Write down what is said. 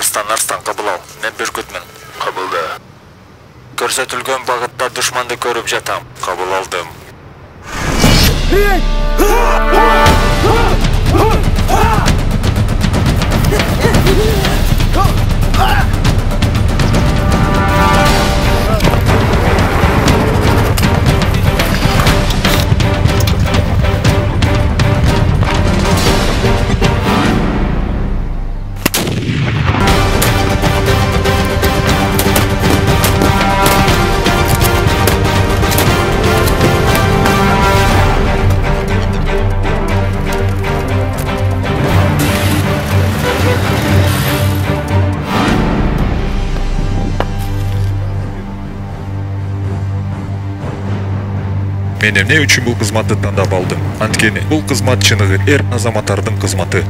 Арстан кабыл ал. Мен бүркүтмүн. Кабылды. Көрсөтүлгөн багытта душманды көрүп жатам. Кабыл алдым. Мен эмне үчүн бул кызматты тандап алдым? Анткени бул кызмат чыныгы эр азаматтардын кызматы.